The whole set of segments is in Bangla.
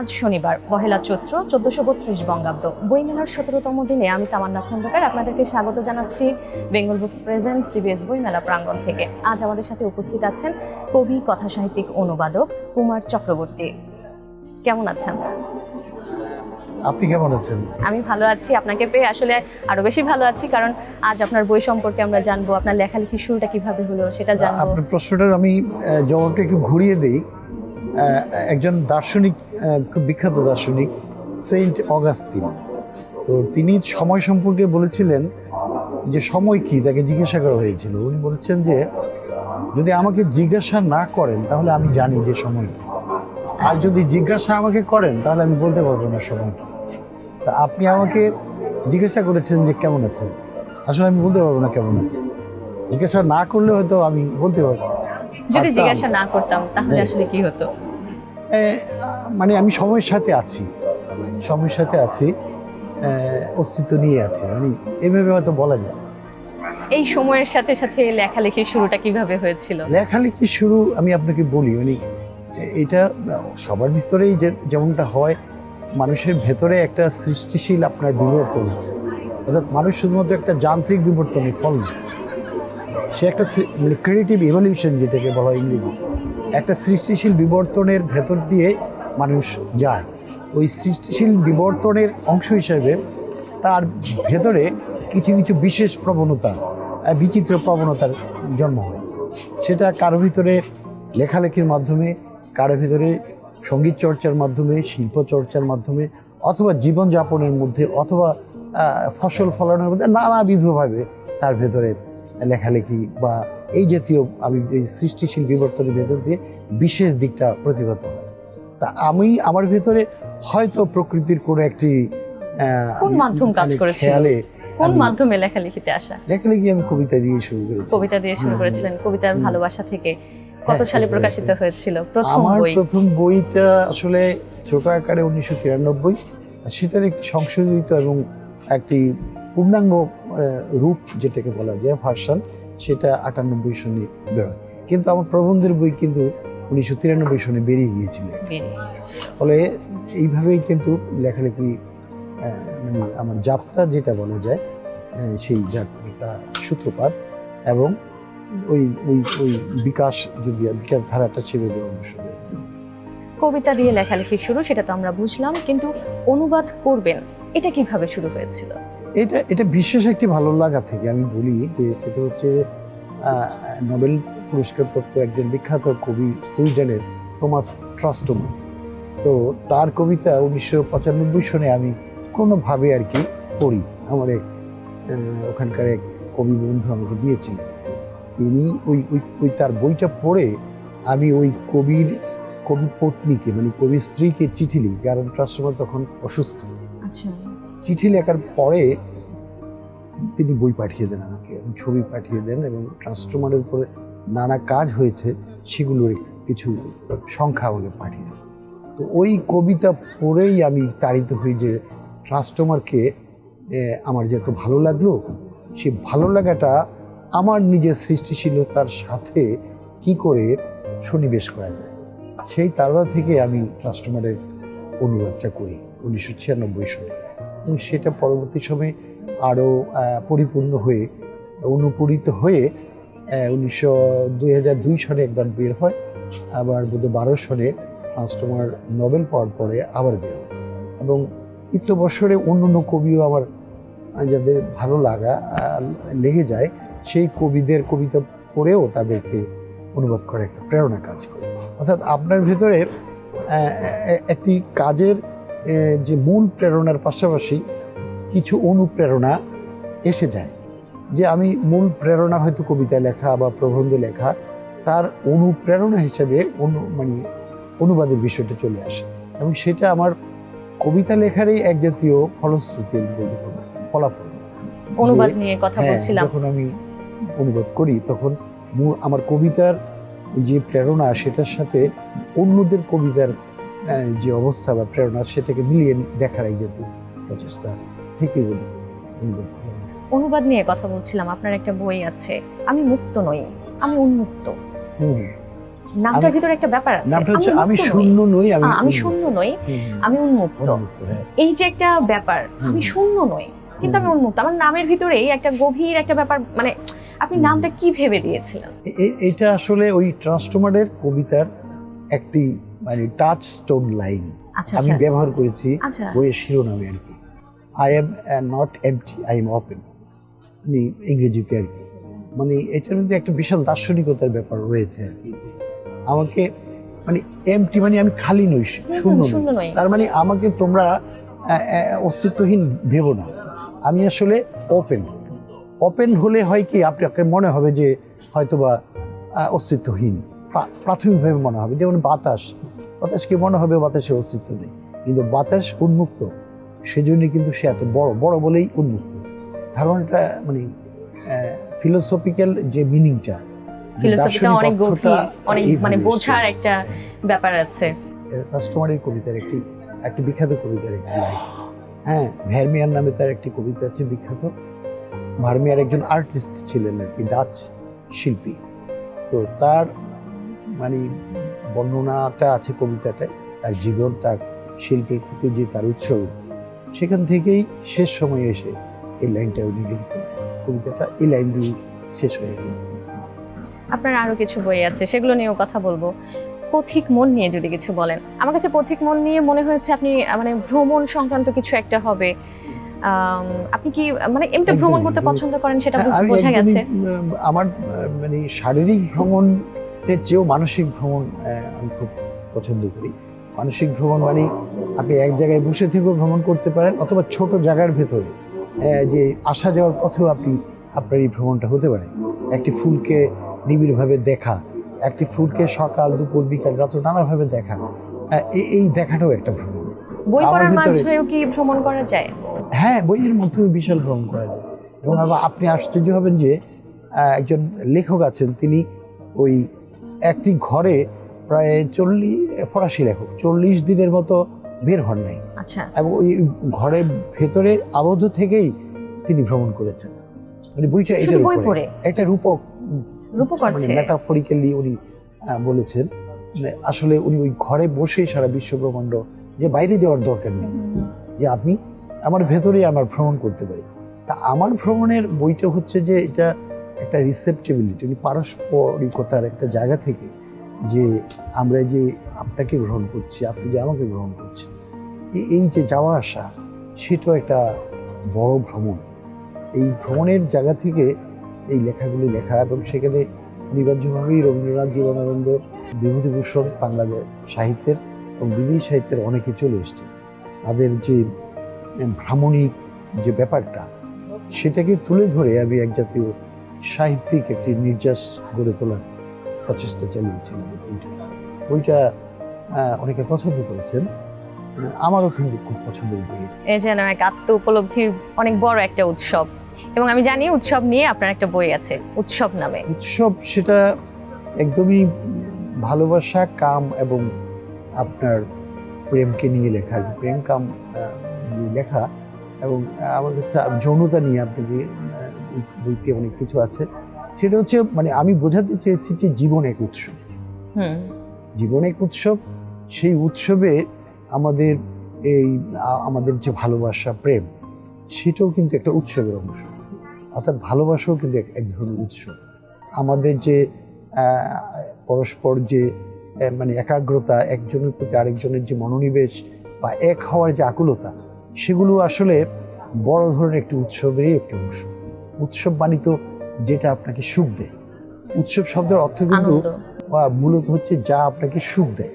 আজ শনিবার 1 চৈত্র 1432 বঙ্গাব্দ। বইমেলার 17তম দিনে আমি তামান্না খন্দকার আপনাদেরকে স্বাগত জানাচ্ছি বেঙ্গল বুকস প্রেজেন্টস টিবিএস বইমেলা প্রাঙ্গণ থেকে। আজ আমাদের সাথে উপস্থিত আছেন কবি, কথাসাহিত্যিক, অনুবাদক কুমার চক্রবর্তী। কেমন আছেন? আপনি কেমন আছেন? আমি ভালো আছি। আপনাকে পেয়ে আসলে আরো বেশি ভালো আছি, কারণ আজ আপনার বই সম্পর্কে আমরা জানবো, আপনার লেখালেখির শুরুটা কিভাবে হলো সেটা জানবো। আপনার প্রশ্নটার আমি জবাবটা একটু ঘুরিয়ে দিই। একজন দার্শনিক, খুব বিখ্যাত দার্শনিক, সেন্ট অগাস্তিন, তো তিনি সময় সম্পর্কে বলেছিলেন যে সময় কি, তাকে জিজ্ঞাসা করা হয়েছিল। উনি বলেছেন যে যদি আমাকে জিজ্ঞাসা না করেন তাহলে আমি জানি যে সময় কি, আর যদি জিজ্ঞাসা আমাকে করেন তাহলে আমি বলতে পারবো না সময় কি। তা আপনি আমাকে জিজ্ঞাসা করেছেন যে কেমন আছেন, আসলে আমি বলতে পারবো না কেমন আছি। জিজ্ঞাসা না করলে হয়তো আমি বলতে পারবো। যদি জিজ্ঞাসা না করতাম তাহলে আসলে কি হতো? মানে আমি সময়ের সাথে আছি, সময়ের সাথে আছি, অস্তিত্ব নিয়ে আছি, মানে এভাবে হয়তো বলা যায়। এই সময়ের সাথে সাথে লেখালেখির শুরুটা কিভাবে হয়েছিল? লেখালেখি শুরু আমি আপনাকে বলি, মানে এটা সবার ভিতরেই যেমনটা হয়, মানুষের ভেতরে একটা সৃষ্টিশীল আপনার বিবর্তন আছে। অর্থাৎ মানুষ শুধুমাত্র একটা যান্ত্রিক বিবর্তনের ফল না, সে একটা মানে ক্রিয়েটিভ ইভলিউশন যেটাকে বলা হয় ইংরেজি, একটা সৃষ্টিশীল বিবর্তনের ভেতর দিয়ে মানুষ যায়। ওই সৃষ্টিশীল বিবর্তনের অংশ হিসেবে তার ভেতরে কিছু কিছু বিশেষ প্রবণতা, বিচিত্র প্রবণতার জন্ম হয়। সেটা কারো ভিতরে লেখালেখির মাধ্যমে, কারো ভিতরে সঙ্গীত চর্চার মাধ্যমে, শিল্প চর্চার মাধ্যমে, অথবা জীবনযাপনের মধ্যে, অথবা ফসল ফলানোর মধ্যে নানাবিধভাবে তার ভেতরে লেখালেখি বা এই জাতীয় আমি এই সৃষ্টিশীল বিবর্তনের ভেতর দিয়ে বিশেষ দিকটা প্রতিভাত হয়। তা আমি আমার ভেতরে হয়তো প্রকৃতির কোনো একটি কোন মাধ্যম কাজ করেছিল? খেয়ালে কোন মাধ্যমে লেখালেখিতে আসা? লেখালেখি আমি কবিতা দিয়ে শুরু করেছি। কবিতা দিয়ে শুরু করেছিলেন, কবিতার ভালোবাসা থেকে। কত সালে প্রকাশিত হয়েছিল প্রথম আমার বই? প্রথম বইটা আসলে ছোট আকারে 1993, সেটার একটি সংশোধিত এবং একটি পূর্ণাঙ্গ রূপ যেটাকে বলা যায় ভার্সন, সেটা 98 সনে বেরোয়। কিন্তু আমার প্রবন্ধের বই কিন্তু 1993 সনে বেরিয়ে গিয়েছিল। ফলে এইভাবেই কিন্তু লেখালেখি মানে আমার যাত্রা যেটা বলা যায়, সেই যাত্রাটা সূত্রপাত এবং ওই ওই ওই বিকাশ, যদি বিকাশ ধারাটা সেভাবে অবশ্যই হয়েছে। কবিতা দিয়ে লেখালেখি শুরু, সেটা তো আমরা বুঝলাম, কিন্তু অনুবাদ করবেন এটা কিভাবে শুরু হয়েছিল? এটা বিশেষ একটি ভালো লাগা থেকে আমি বলি যে সেটা হচ্ছে নোবেল পুরস্কারপ্রাপ্ত একজন বিখ্যাত কবি সুইডেনের থমাস ট্রাস্টমান। তো তার কবিতা 1995 সনে আমি কোনোভাবে আর কি পড়ি, আমার এক ওখানকার এক কবি বন্ধু আমাকে দিয়েছিলেন। তিনি ওই তার বইটা পড়ে আমি ওই কবি পত্নীকে, মানে কবির স্ত্রীকে চিঠি লিখি, কারণ ট্রাস্টমান তখন অসুস্থ। আচ্ছা। চিঠি লেখার পরে তিনি বই পাঠিয়ে দেন আমাকে, ছবি পাঠিয়ে দেন, এবং ট্রাস্টমানের উপরে নানা কাজ হয়েছে সেগুলোর কিছু সংখ্যা আমাকে পাঠিয়ে দেন। তো ওই কবিতা পড়েই আমি তাড়িত হই যে ট্রাস্টমারকে আমার যে এত ভালো লাগলো, সেই ভালো লাগাটা আমার নিজের সৃষ্টিশীলতার সাথে কি করে সন্নিবেশ করা যায়। সেই তারা থেকে আমি ট্রাস্টমারের অনুবাদটা করি 1996 সনে, এবং সেটা পরবর্তী সময়ে আরও পরিপূর্ণ হয়ে, অনুপূরিত হয়ে 2002 সনে একবার বের হয়, আবার বোধহয় 12 সনে ট্রাস্টমার নোবেল পাওয়ার পরে আবার বের হয়। এবং ইত্য বছরে অন্য কবিও আমার যাদের ভালো লেগে যায়, সেই কবিদের কবিতা পড়েও তাদেরকে অনুবাদ করে একটা প্রেরণা কাজ করে। অর্থাৎ আপনার ভেতরে একটি কাজের যে মূল প্রেরণার পাশাপাশি কিছু অনুপ্রেরণা এসে যায়, যে আমি মূল প্রেরণা হয়তো কবিতা লেখা বা প্রবন্ধ লেখা, তার অনুপ্রেরণা হিসেবে মানে অনুবাদের বিষয়টা চলে আসে, এবং সেটা আমার কবিতা লেখারই এক জাতীয় ফলশ্রুতি বলতে পারবো, ফলাফল। অনুবাদ নিয়ে কথা বলছিলাম, যখন আমি অনুবাদ করি তখন আমার কবিতার যে প্রেরণা, সেটার সাথে অন্যদের কবিতার যে অবস্থা বা প্রেরণা, সেটাকে মিলিয়ে দেখার এক জাতীয় প্রচেষ্টা থেকে বলি। অনুবাদ নিয়ে কথা বলছিলাম, আপনার একটা বই আছে, আমি মুক্ত নই, আমি উন্মুক্ত। নামটার ভিতরে একটা ব্যাপার আছে। নামটা হচ্ছে আমি উন্মুক্ত নই। শূন্য নই, আমি শূন্য নই, আমি উন্মুক্ত। হ্যাঁ। এই যে একটা ব্যাপার, আমি শূন্য নই কিন্তু আমি উন্মুক্ত। আমার নামের ভিতরেই একটা গভীর একটা ব্যাপার, মানে আপনি নামটা কি ভেবে দিয়েছিলেন? এটা আসলে ওই ট্রান্সফরমারের কবিতার একটি মানে টাচ স্টোন লাইন আচ্ছা আমি আচ্ছা ব্যবহার করেছি আচ্ছা বইয়ের শিরোনামে আর কি। I am not empty, I am open, মানে ইংরেজিতে আর কি। মানে এটার মধ্যে একটা বিশাল দার্শনিকতার ব্যাপার রয়েছে আর কি, যে আমাকে মানে এমটি মানে আমি খালি নই, শূন্য শূন্য নই। নই। তার মানে আমাকে তোমরা অস্তিত্বহীন ভেবো না, আমি আসলে ওপেন। ওপেন হলে হয় কি, আপনাকে মনে হবে যে হয়তোবা অস্তিত্বহীন, প্রাথমিকভাবে মনে হবে। যেমন বাতাসকে মনে হবে বাতাসের অস্তিত্ব নেই, কিন্তু বাতাস উন্মুক্ত, সেজন্য কিন্তু সে এত বড় বড় বলেই উন্মুক্ত। ধারণাটা মানে ফিলোসফিক্যাল যে মিনিংটা, ফিলোসফিটা অনেক গভীর, অনেক মানে বোঝার একটা ব্যাপার আছে। কাস্টমারের কবিতার একটি বিখ্যাত কবিতার একটি লাইন। হ্যাঁ, ভ্যারমিয়ার নামে তার একটি কবিতা আছে বিখ্যাত। ভার্মিয়ার একজন আর্টিস্ট ছিলেন আর কি, ডাচ শিল্পী। তো তার মানে বর্ণনাটা আছে কবিতাটায়, তার জীবন, তার শিল্পের প্রতি যে তার উৎসব, সেখান থেকেই শেষ সময়ে এসে এই লাইনটা উনি লিখেছেন। কবিতাটা এই লাইন দিয়ে শেষ হয়ে গেছে। আপনার আরো কিছু বই আছে, সেগুলো নিয়েও কথা বলবো। পথিক মন নিয়ে যদি কিছু বলেন। আমার কাছে পথিক মন নিয়ে মনে হয়েছে আপনি মানে ভ্রমণ সংক্রান্ত কিছু একটা হবে। আপনি কি মানে এমনি ভ্রমণ করতে পছন্দ করেন, সেটা বোঝা গেছে। আমার মানে শারীরিক ভ্রমণের চেয়েও মানসিক ভ্রমণ আমি খুব পছন্দ করি। মানসিক ভ্রমণ মানে আপনি এক জায়গায় বসে থেকেও ভ্রমণ করতে পারেন, অথবা ছোট জায়গার ভেতরে যে আসা যাওয়ার পথেও আপনার এই ভ্রমণটা হতে পারে। একটি ফুলকে নিবিড়ভাবে দেখা, একটি ফুলকে সকাল দুপুর বিকাল রাত্র নানাভাবে দেখা, এই দেখাটাও একটা ভ্রমণ। বই পড়ার মাঝেও কি ভ্রমণ করা যায়? হ্যাঁ, বইয়ের মাধ্যমে বিশাল ভ্রমণ করা যায়। এবং আপনি আশ্চর্য হবেন যে একজন লেখক আছেন, তিনি ওই একটি ঘরে প্রায় ফরাসি লেখক 40 দিনের মতো বের হন নাই। আচ্ছা। এবং ওই ঘরের ভেতরে আবদ্ধ থেকেই তিনি ভ্রমণ করেছেন। মানে বইটা এটার উপরে একটা রূপক মানে মেটাফরিক্যালি উনি বলেছেন, আসলে উনি ওই ঘরে বসেই সারা বিশ্ব ব্রহ্মাণ্ড, যে বাইরে যাওয়ার দরকার নেই, যে আপনি আমার ভেতরেই আমার ভ্রমণ করতে পারি। তা আমার ভ্রমণের বইটা হচ্ছে যে এটা একটা রিসেপ্টিবিলিটি, পারস্পরিকতার একটা জায়গা থেকে, যে আমরা যে আপনাকে গ্রহণ করছি, আপনি যে আমাকে গ্রহণ করছেন, এই যে যাওয়া আসা, সেটাও একটা বড় ভ্রমণ। এই ভ্রমণের জায়গা থেকে এই লেখাগুলি লেখা, এবং সেখানে অনিবার্যভাবেই রবীন্দ্রনাথ, জীবনানন্দ, বিভূতিভূষণ, বাংলাদেশ সাহিত্যের এবং বিদেশি সাহিত্যের অনেকে চলে এসছে। তাদের যে ভ্রামণিক যে ব্যাপারটা, সেটাকে তুলে ধরে আমি এক জাতীয় সাহিত্যিক একটি নির্যাস গড়ে তোলার প্রচেষ্টা চালিয়েছিলাম। বইটা অনেকে পছন্দ করেছেন, আমারও কিন্তু খুব পছন্দের বই। এই যেন এক আত্ম উপলব্ধির অনেক বড় একটা উৎসব, এবং আমি জানি উৎসব নিয়ে আপনার একটা বই আছে, উৎসব নামে। উৎসব সেটা একদমই ভালোবাসা, কাম এবং আপনার প্রেমকে নিয়ে লেখা, প্রেম কাম নিয়ে লেখা, এবং আমার কাছে যৌনতা নিয়ে আপনাকে বইতে অনেক কিছু আছে। সেটা হচ্ছে মানে আমি বোঝাতে চেয়েছি যে জীবন এক উৎসব। জীবন এক উৎসব, সেই উৎসবে আমাদের যে ভালোবাসা, প্রেম, সেটাও কিন্তু একটা উৎসবের অংশ। অর্থাৎ ভালোবাসাও কিন্তু এক ধরনের উৎসব। আমাদের যে পরস্পর যে মানে একাগ্রতা, একজনের প্রতি আরেকজনের যে মনোনিবেশ বা এক হওয়ার যে আকুলতা, সেগুলো আসলে বড় ধরনের একটি উৎসবেরই একটি অংশ। উৎসব মানে তো যেটা আপনাকে সুখ দেয়। উৎসব শব্দের অর্থ কিন্তু মূলত হচ্ছে যা আপনাকে সুখ দেয়,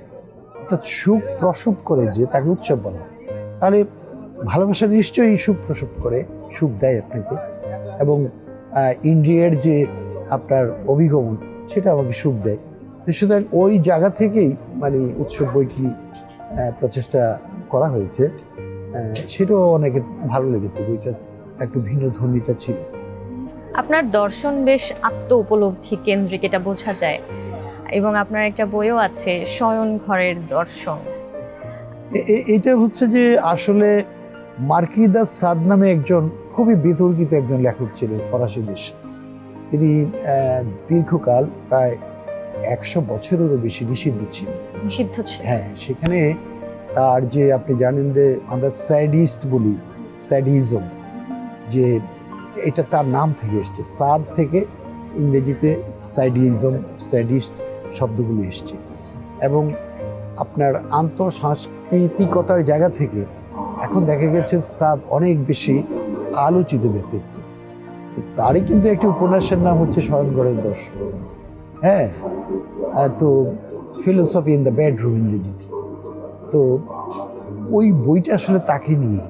অর্থাৎ সুখ প্রসব করে যে তাকে উৎসব বলা হয়। তাহলে ভালোবাসা নিশ্চয়ই সুখ প্রসব করে, সুখ দেয় আপনাকে, এবং ইন্দ্রিয়ের যে আপনার অভিগমন, সেটা আমাকে সুখ দেয়। তো সুতরাং ওই জায়গা থেকেই মানে উৎসব বইটি প্রচেষ্টা করা হয়েছে। সেটাও অনেকের ভালো লেগেছে, বইটার একটু ভিন্ন ধর্মিতা ছিল। আপনার দর্শন বেশ আত্ম উপলব্ধি কেন্দ্রিক, এটা বোঝা যায়। এবং আপনার একটা বইও আছে, শয়ন ঘরের দর্শন। এটা হচ্ছে যে আসলে মার্কি দা সাদ নামে একজন খুবই বিতর্কিত একজন লেখক ছিলেন ফরাসি দেশে। তিনি দীর্ঘকাল প্রায় 100 বছরেরও বেশি নিষিদ্ধ ছিল। নিষিদ্ধ ছিল। হ্যাঁ, সেখানে তার যে আপনি জানেন যে আমরা স্যাডিস্ট বলি, স্যাডিজম, যে এটা তার নাম থেকে এসছে, সাদ থেকে ইংরেজিতে স্যাডিজম, স্যাডিস্ট শব্দগুলো এসছে। এবং আপনার আন্তঃসাংস্কৃতিকতার জায়গা থেকে এখন দেখা গেছে সাদ অনেক বেশি আলোচিত ব্যক্তিত্ব। তো তারই কিন্তু একটি উপন্যাসের নাম হচ্ছে শয়নঘরের দর্শন। হ্যাঁ, তো ফিলোসফি ইন দ্য বেডরুম ইংরেজিতে। তো ওই বইটা আসলে তাকে নিয়ে,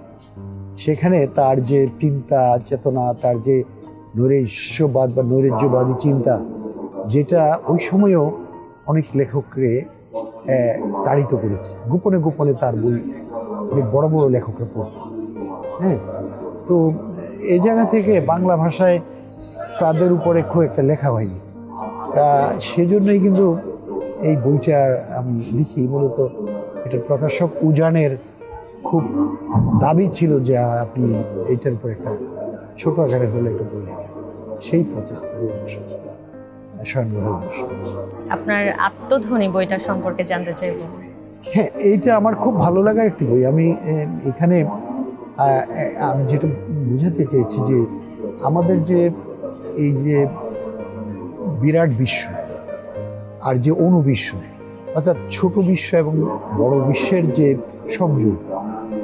সেখানে তার যে চিন্তা চেতনা, তার যে নৈরাশ্যবাদ বা নৈরাজ্যবাদী চিন্তা, যেটা ওই সময়ও অনেক লেখককে তাড়িত করেছে। গোপনে গোপনে তার বই অনেক বড় বড় লেখকরা পড়ত। হ্যাঁ, তো এই জায়গা থেকে বাংলা ভাষায় সাদের উপরে খুব একটা লেখা হয়নি। তা সেজন্যই কিন্তু এই বইটা আমি লিখি। মূলত এটা প্রকাশক উজানের খুব দাবি ছিল যে আপনি এইটার উপর একটা ছোট আকারে হলে একটা বই লেখেন। সেই প্রচেষ্টা শয়নঘরের দর্শন। আপনার আত্মধ্বনি বইটা সম্পর্কে জানতে চাইবো। হ্যাঁ, এইটা আমার খুব ভালো লাগার একটি বই। আমি এখানে আমি যেটা বুঝাতে চেয়েছি যে আমাদের যে এই যে বিরাট বিশ্ব আর যে অনুবিশ্ব, অর্থাৎ ছোট বিশ্ব এবং বড় বিশ্বের যে সংযোগ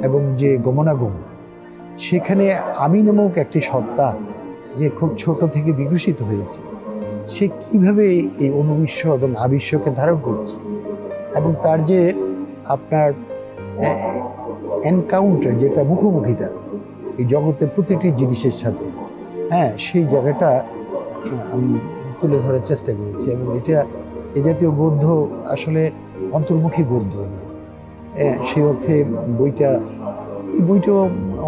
এবং যে গমনাগমন, সেখানে আমি নামক একটি সত্তা যে খুব ছোট থেকে বিকশিত হয়েছে, সে কিভাবে এই অনুবিশ্ব এবং আবিশ্বকে ধারণ করছে, এবং তার যে আপনার এনকাউন্টার, যেটা মুখোমুখিতা এই জগতের প্রতিটি জিনিসের সাথে, হ্যাঁ, সেই জায়গাটা আমি তুলে ধরার চেষ্টা করেছি। এবং এটা এই জাতীয় গদ্য আসলে অন্তর্মুখী গদ্য। সেই অর্থে এই বইটাও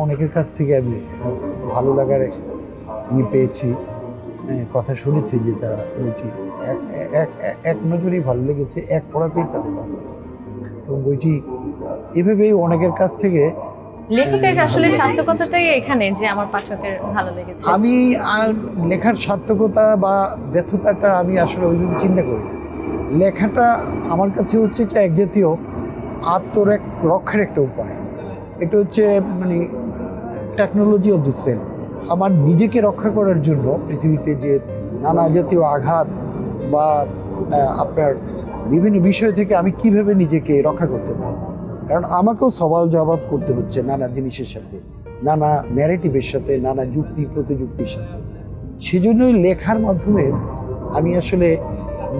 অনেকের কাছ থেকে আমি ভালো লাগার পেয়েছি, কথা শুনেছি যে তারা বইটি এক নজরেই ভালো লেগেছে, এক পড়াতেই তাদের ভালো লেগেছে। এবং বইটি এভাবেই অনেকের কাছ থেকে লেখকের আসলে সার্থকতাটাই এখানে যে আমার পাঠকের ভালো লেগেছে। আমি আর লেখার সার্থকতা বা ব্যর্থতাটা আমি আসলে ওইভাবে চিন্তা করি না। লেখাটা আমার কাছে হচ্ছে যে এক জাতীয় রক্ষার একটা উপায়। এটা হচ্ছে মানে টেকনোলজি অফ দি সেল। আমার নিজেকে রক্ষা করার জন্য পৃথিবীতে যে নানা জাতীয় আঘাত বা আপনার বিভিন্ন বিষয় থেকে আমি কিভাবে নিজেকে রক্ষা করতে পারি, কারণ আমাকেও সওয়াল জবাব করতে হচ্ছে নানা জিনিসের সাথে, নানা ন্যারেটিভের সাথে, নানা যুক্তি প্রতিযুক্তির সাথে। সেজন্যই লেখার মাধ্যমে আমি আসলে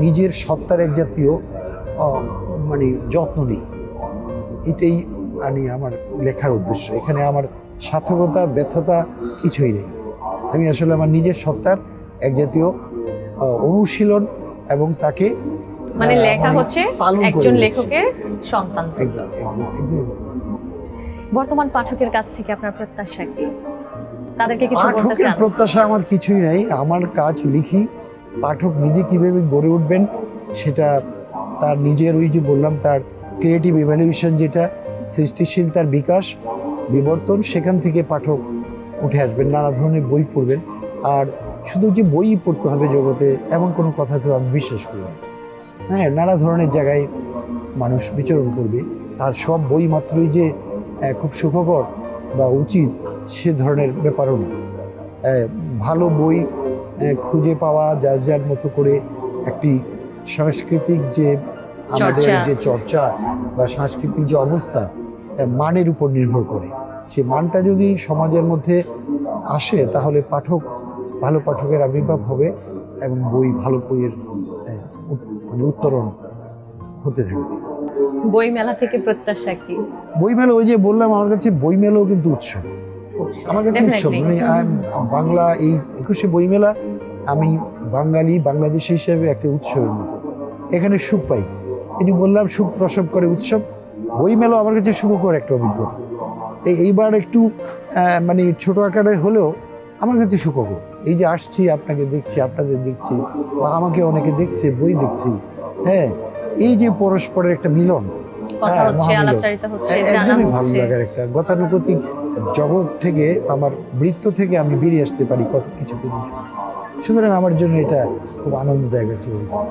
নিজের সত্তার এক জাতীয় মানে যত্ন নিই। এটাই আমার লেখার উদ্দেশ্য। এখানে আমার সার্থকতা ব্যর্থতা কিছুই নেই। আমি আসলে আমার নিজের সত্তার এক জাতীয় অনুশীলন এবং তাকে মানে লেখা হচ্ছে একজন লেখকের সন্তান। বর্তমান পাঠকের কাছ থেকে আপনার প্রত্যাশা কি? তাদেরকে কিছু বলতে চান? প্রত্যাশা আমার কিছুই নাই। আমার কাজ লিখি, পাঠক নিজে কিভাবে গড়ে উঠবেন সেটা তার নিজের, ওই যে বললাম, তার ক্রিয়েটিভ ইভ্যালুয়েশন, যেটা সৃষ্টিশীল তার বিকাশ বিবর্তন, সেখান থেকে পাঠক উঠে আসবেন, নানা ধরনের বই পড়বেন। আর শুধু যে বই পড়তে হবে জগতে এমন কোনো কথা তো আমি বিশ্বাস করি না। হ্যাঁ, নানা ধরনের জায়গায় মানুষ বিচরণ করবে, আর সব বই মাত্রই যে খুব সুখকর বা উচিত সে ধরনের ব্যাপারও না। ভালো বই খুঁজে পাওয়া যার যার মতো করে একটি সাংস্কৃতিক যে আমাদের যে চর্চা বা সাংস্কৃতিক যে অবস্থা, মানের উপর নির্ভর করে। সেই মানটা যদি সমাজের মধ্যে আসে তাহলে ভালো পাঠকের আবির্ভাব হবে এবং ভালো বইয়ের মানে উত্তরণ হতে থাকবে। বইমেলা থেকে প্রত্যাশা কি? বইমেলা, ওই যে বললাম, আমার কাছে বইমেলাও কিন্তু উৎসব। আমার কাছে উৎসব মানে বাংলা এই 21শে বইমেলা আমি বাংলাদেশি হিসেবে একটা উৎসবের মতো এখানে সুখ পাই। এই যে বললাম, সুখ প্রসব করে উৎসব। বইমেলা আমার কাছে সুখকর একটা অভিজ্ঞতা। এইবার একটু মানে ছোট আকারের হলেও আমার কাছে সুখকর। এই যে আসছি, আপনাকে দেখছি, আপনাদের দেখছি, বা আমাকে অনেকে দেখছে, বই দেখছি, হ্যাঁ, এই যে পরস্পরের একটা মিলন, একদমই ভালো লাগার একটা গতানুগতিক জগৎ থেকে, আমার বৃত্ত থেকে আমি বেরিয়ে আসতে পারি কত কিছু। সুতরাং আমার জন্য এটা খুব আনন্দদায়ক একটি অভিজ্ঞতা।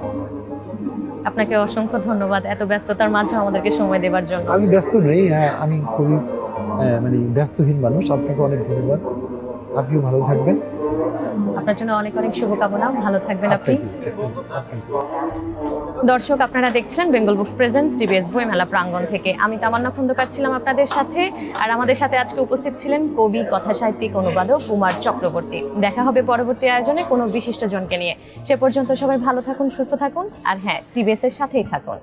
আপনাকে অসংখ্য ধন্যবাদ এত ব্যস্ততার মাঝে আমাদেরকে সময় দেওয়ার জন্য। আমি ব্যস্ত নই, হ্যাঁ আমি খুবই মানে ব্যস্তহীন মানুষ। আপনাকে অনেক ধন্যবাদ, আপনিও ভালো থাকবেন। আপনার জন্য অনেক অনেক শুভকামনা, ভালো থাকবেন আপনি। আপনাকে। দর্শক, আপনারা দেখছিলেন বেঙ্গল বুকস প্রেজেন্টস টিবিএস বইমেলা প্রাঙ্গণ থেকে। আমি তামান্না খন্দকার ছিলাম আপনাদের সাথে, আর আমাদের সাথে আজকে উপস্থিত ছিলেন কবি, কথাসাহিত্যিক, অনুবাদক কুমার চক্রবর্তী। দেখা হবে পরবর্তী আয়োজনে কোনো বিশিষ্ট জনকে নিয়ে। সে পর্যন্ত সবাই ভালো থাকুন, সুস্থ থাকুন, আর হ্যাঁ, টিবিএস এর সাথেই থাকুন।